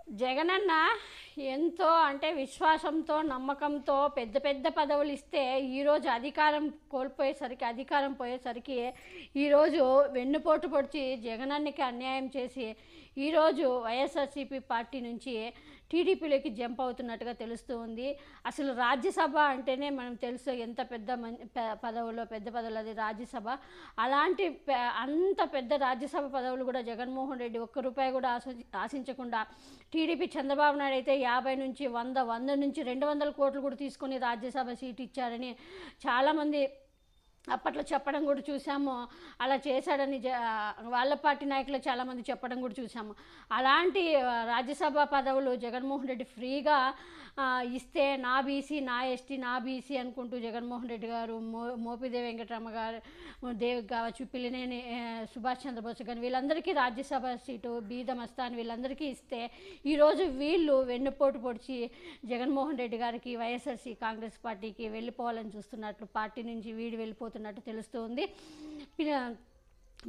జగనన్న ఎంతో అంటే విశ్వాసంతో నమ్మకంతో పెద్ద పెద్ద పదవులు ఇస్తే ఈరోజు అధికారం కోల్పోయేసరికి అధికారం పోయేసరికి ఈరోజు వెన్నుపోటు పొడిచి జగనన్నకి అన్యాయం చేసి ఈరోజు వైఎస్ఆర్సీపీ పార్టీ నుంచి టీడీపీలోకి జంప్ అవుతున్నట్టుగా తెలుస్తూ ఉంది. అసలు రాజ్యసభ అంటేనే మనం తెలుసు ఎంత పెద్ద పదవులో పెద్ద పదవులు అది రాజ్యసభ. అలాంటి అంత పెద్ద రాజ్యసభ పదవులు కూడా జగన్మోహన్ రెడ్డి ఒక్క రూపాయి కూడా ఆశించకుండా టీడీపీ చంద్రబాబు నాయుడు అయితే 50 నుంచి 100 నుంచి 200 కోట్లు కూడా తీసుకొని రాజ్యసభ సీట్ ఇచ్చారని చాలామంది అప్పట్లో చెప్పడం కూడా చూసాము. అలా చేశాడని వాళ్ళ పార్టీ నాయకులు చాలామంది చెప్పడం కూడా చూసాము. అలాంటి రాజ్యసభ పదవులు జగన్మోహన్ రెడ్డి ఫ్రీగా ఇస్తే నా బీసీ నా ఎస్టీ నా బీసీ అనుకుంటూ జగన్మోహన్ రెడ్డి గారు మోపిదేవి వెంకటరమ గారు దేవి కావచ్చు, పిల్లినేని సుభాష్ చంద్రబోస్ కానీ వీళ్ళందరికీ రాజ్యసభ సీటు బీద మస్తాన్ వీళ్ళందరికీ ఇస్తే ఈరోజు వీళ్ళు వెన్నుపోటు పొడిచి జగన్మోహన్ రెడ్డి గారికి వైఎస్ఆర్సీ కాంగ్రెస్ పార్టీకి వెళ్ళిపోవాలని చూస్తున్నట్లు పార్టీ నుంచి వీడి వెళ్ళిపోతున్నట్టు తెలుస్తుంది.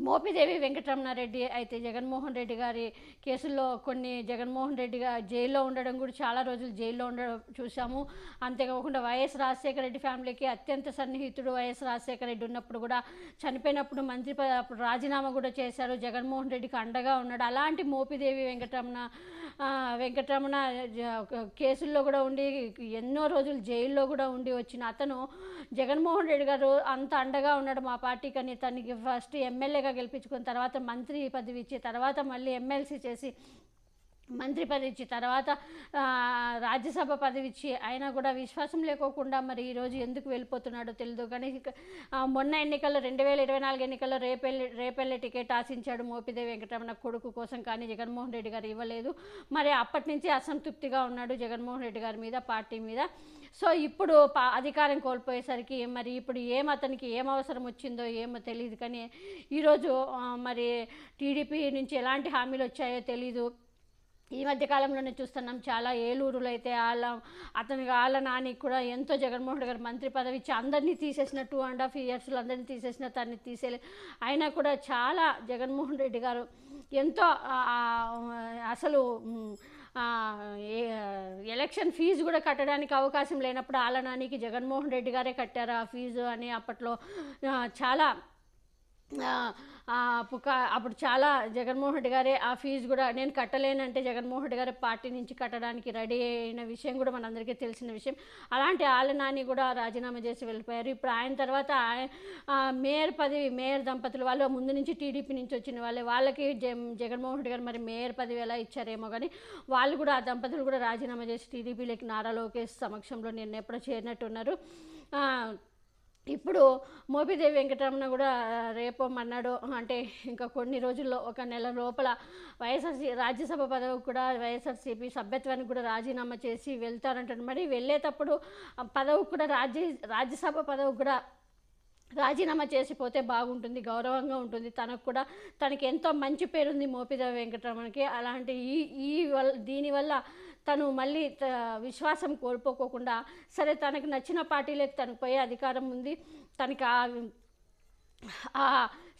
మోపిదేవి వెంకటరమణారెడ్డి అయితే జగన్మోహన్ రెడ్డి గారి కేసుల్లో కొన్ని జగన్మోహన్ రెడ్డి జైల్లో ఉండడం కూడా చాలా రోజులు జైల్లో ఉండడం చూసాము. అంతేకాకుండా వైఎస్ రాజశేఖర రెడ్డి ఫ్యామిలీకి అత్యంత సన్నిహితుడు వైఎస్ రాజశేఖర రెడ్డి ఉన్నప్పుడు కూడా చనిపోయినప్పుడు మంత్రి అప్పుడు రాజీనామా కూడా చేశారు. జగన్మోహన్ రెడ్డికి అండగా ఉన్నాడు. అలాంటి మోపిదేవి వెంకటరమణ కేసుల్లో కూడా ఉండి ఎన్నో రోజులు జైల్లో కూడా ఉండి వచ్చిన అతను జగన్మోహన్ రెడ్డి గారు అంత అండగా ఉన్నాడు మా పార్టీకి అని తనకి ఫస్ట్ ఎమ్మెల్యేగా గెలిపించుకున్న తర్వాత మంత్రి పదవి ఇచ్చి తర్వాత మళ్ళీ ఎమ్మెల్సీ చేసి మంత్రి పదవి ఇచ్చి తర్వాత రాజ్యసభ పదవి ఇచ్చి అయినా కూడా విశ్వాసం లేకోకుండా మరి ఈరోజు ఎందుకు వెళ్ళిపోతున్నాడో తెలియదు. కానీ మొన్న ఎన్నికల్లో 2024 ఎన్నికల్లో రేపెల్లె టికెట్ ఆశించాడు మోపిదేవి వెంకటరమణ కొడుకు కోసం, కానీ జగన్మోహన్ రెడ్డి గారు ఇవ్వలేదు. మరి అప్పటి నుంచి అసంతృప్తిగా ఉన్నాడు జగన్మోహన్ రెడ్డి గారి మీద పార్టీ మీద. సో ఇప్పుడు అధికారం కోల్పోయేసరికి మరి ఇప్పుడు అతనికి ఏం అవసరం వచ్చిందో ఏమో తెలియదు. కానీ ఈరోజు మరి టీడీపీ నుంచి ఎలాంటి హామీలు వచ్చాయో తెలీదు. ఈ మధ్యకాలంలోనే చూస్తున్నాం చాలా ఏలూరులో అయితే వాళ్ళ నానికి కూడా ఎంతో జగన్మోహన్ రెడ్డి గారు మంత్రి పదవి ఇచ్చి అందరినీ తీసేసిన 2.5 yearsలో అందరినీ తీసేసిన తన్ని తీసేలే అయినా కూడా చాలా జగన్మోహన్ రెడ్డి గారు ఎంతో అసలు ఎలక్షన్ ఫీజు కూడా కట్టడానికి అవకాశం లేనప్పుడు వాళ్ళ నానికి జగన్మోహన్ రెడ్డి గారే కట్టారు ఆ ఫీజు అని అప్పట్లో చాలా అప్పుడు చాలా జగన్మోహన్ రెడ్డి గారే ఆ ఫీజు కూడా నేను కట్టలేనంటే జగన్మోహన్ రెడ్డి గారి పార్టీ నుంచి కట్టడానికి రెడీ అయిన విషయం కూడా మనందరికీ తెలిసిన విషయం. అలాంటి ఆళ్ళ నాని కూడా రాజీనామా చేసి వెళ్ళిపోయారు. ఇప్పుడు ఆయన తర్వాత మేయర్ దంపతులు వాళ్ళు ముందు నుంచి టీడీపీ నుంచి వచ్చిన వాళ్ళకి జగన్మోహన్ రెడ్డి గారు మరి మేయర్ పదవి ఎలా ఇచ్చారేమో కానీ వాళ్ళు కూడా ఆ దంపతులు కూడా రాజీనామా చేసి టీడీపీలోకి నారా లోకేష్ సమక్షంలో నిన్న ఎప్పుడో చేరినట్టున్నారు. ఇప్పుడు మోపిదేవి వెంకటరమణ కూడా రేపో మన్నాడు అంటే ఇంకా కొన్ని రోజుల్లో ఒక నెల లోపల రాజ్యసభ పదవికి కూడా వైఎస్ఆర్సీపీ సభ్యత్వానికి కూడా రాజీనామా చేసి వెళ్తారంటారు. మరి వెళ్ళేటప్పుడు పదవికి కూడా రాజ్యసభ పదవికి కూడా రాజీనామా చేసిపోతే బాగుంటుంది, గౌరవంగా ఉంటుంది. తనకి ఎంతో మంచి పేరుంది మోపిదేవి వెంకటరమణకి. అలాంటి దీనివల్ల తను మళ్ళీ విశ్వాసం కోల్పోకోకుండా సరే తనకు నచ్చిన పార్టీలోకి తనకు పోయే అధికారం ఉంది, తనకి ఆ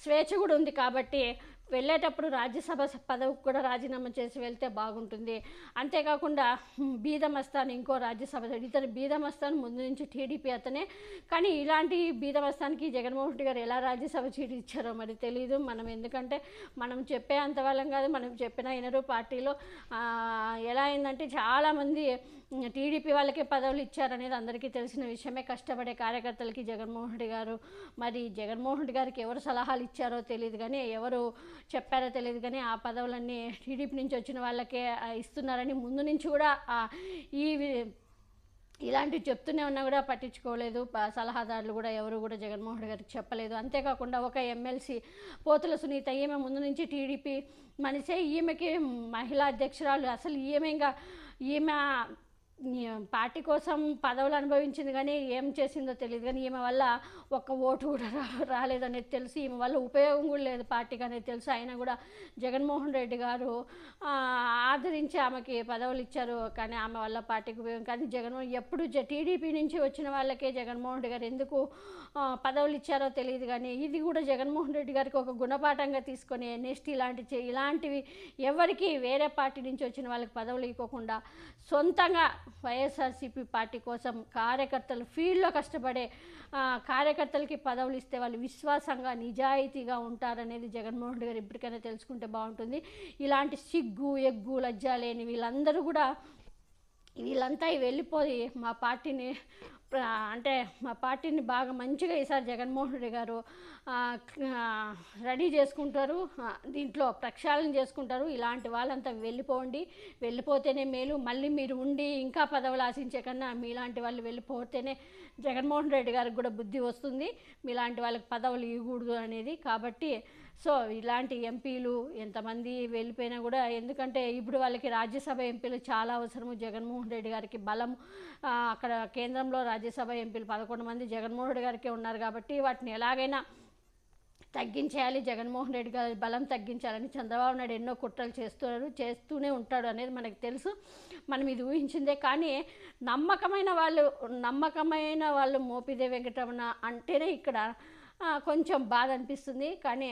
స్వేచ్ఛ కూడా ఉంది కాబట్టి వెళ్ళేటప్పుడు రాజ్యసభ పదవికి కూడా రాజీనామా చేసి వెళ్తే బాగుంటుంది. అంతేకాకుండా బీదమస్తాన్ ఇంకో రాజ్యసభ ఇతను బీదమస్తాన్ ముందు నుంచి టీడీపీ అతనే, కానీ ఇలాంటి బీదమస్తాన్కి జగన్మోహన్ రెడ్డి గారు ఎలా రాజ్యసభ సీటు ఇచ్చారో మరి తెలియదు. ఎందుకంటే మనం చెప్పే అంత వాళ్ళం కాదు, మనం చెప్పిన ఇనరు పార్టీలో ఎలా అయిందంటే చాలామంది టీడీపీ వాళ్ళకే పదవులు ఇచ్చారనేది అందరికీ తెలిసిన విషయమే. కష్టపడే కార్యకర్తలకి జగన్మోహన్ రెడ్డి గారు మరి జగన్మోహన్ రెడ్డి గారికి ఎవరు సలహాలు ఇచ్చారో తెలియదు కానీ ఎవరు చెప్పారో తెలియదు కానీ ఆ పదవులన్నీ టీడీపీ నుంచి వచ్చిన వాళ్ళకే ఇస్తున్నారని ముందు నుంచి కూడా ఇలాంటివి చెప్తూనే ఉన్నా కూడా పట్టించుకోలేదు. సలహాదారులు కూడా ఎవరు కూడా జగన్మోహన్ రెడ్డి గారికి చెప్పలేదు. అంతేకాకుండా ఒక ఎమ్మెల్సీ పోతుల సునీత ఈమె ముందు నుంచి టీడీపీ మనిషే, ఈమెకి మహిళా అధ్యక్షురాలు, అసలు ఈమె పార్టీ కోసం పదవులు అనుభవించింది కానీ ఏం చేసిందో తెలియదు, కానీ ఈమె వల్ల ఒక్క ఓటు కూడా రాలేదనేది తెలుసు, ఈమె వల్ల ఉపయోగం కూడా లేదు పార్టీకి అనేది తెలుసు. అయినా కూడా జగన్మోహన్ రెడ్డి గారు ఆదరించి ఆమెకి పదవులు ఇచ్చారు, కానీ ఆమె వల్ల పార్టీకి ఉపయోగం. కానీ ఎప్పుడు టీడీపీ నుంచి వచ్చిన వాళ్ళకే జగన్మోహన్ రెడ్డి గారు ఎందుకు పదవులు ఇచ్చారో తెలియదు, కానీ ఇది కూడా జగన్మోహన్ రెడ్డి గారికి ఒక గుణపాఠంగా తీసుకొని ఎన్ఎస్టీ ఇలాంటివి ఎవరికి వేరే పార్టీ నుంచి వచ్చిన వాళ్ళకి పదవులు ఇవ్వకుండా సొంతంగా వైఎస్ఆర్సీపీ పార్టీ కోసం కార్యకర్తలు ఫీల్డ్లో కష్టపడే కార్యకర్తలకి పదవులు ఇస్తే వాళ్ళు విశ్వాసంగా నిజాయితీగా ఉంటారనేది జగన్మోహన్ రెడ్డి గారు ఇప్పటికైనా తెలుసుకుంటే బాగుంటుంది. ఇలాంటి సిగ్గు ఎగ్గు లజ్జ లేని వీళ్ళంతా వెళ్ళిపోయి మా పార్టీని మా పార్టీని బాగా మంచిగా ఈసారి జగన్మోహన్ రెడ్డి గారు రెడీ చేసుకుంటారు, దీంట్లో ప్రక్షాళన చేసుకుంటారు. ఇలాంటి వాళ్ళంతా వెళ్ళిపోతేనే మేలు. మళ్ళీ మీరు ఉండి ఇంకా పదవులు ఆశించే కన్నా మీలాంటి వాళ్ళు వెళ్ళిపోతేనే జగన్మోహన్ రెడ్డి గారికి కూడా బుద్ధి వస్తుంది, మీలాంటి వాళ్ళకి పదవులు ఇవ్వకూడదు అనేది. కాబట్టి సో ఇలాంటి ఎంపీలు ఎంతమంది వెళ్ళిపోయినా కూడా, ఎందుకంటే ఇప్పుడు వాళ్ళకి రాజ్యసభ ఎంపీలు చాలా అవసరము. జగన్మోహన్ రెడ్డి గారికి బలం అక్కడ కేంద్రంలో రాజ్యసభ ఎంపీలు 11 మంది జగన్మోహన్ రెడ్డి గారికి ఉన్నారు కాబట్టి వాటిని ఎలాగైనా తగ్గించేయాలి, జగన్మోహన్ రెడ్డి గారి బలం తగ్గించాలని చంద్రబాబు నాయుడు ఎన్నో కుట్రలు చేస్తూనే ఉంటాడు అనేది మనకు తెలుసు, మనం ఇది ఊహించిందే. కానీ నమ్మకమైన వాళ్ళు మోపిదేవి వెంకటరమణ అంటేనే ఇక్కడ కొంచెం బాధ అనిపిస్తుంది. కానీ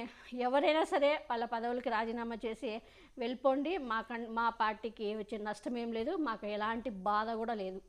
ఎవరైనా సరే వాళ్ళ పదవులకి రాజీనామా చేసి వెళ్ళిపోండి, మా పార్టీకి వచ్చే నష్టం ఏం లేదు, మాకు ఎలాంటి బాధ కూడా లేదు.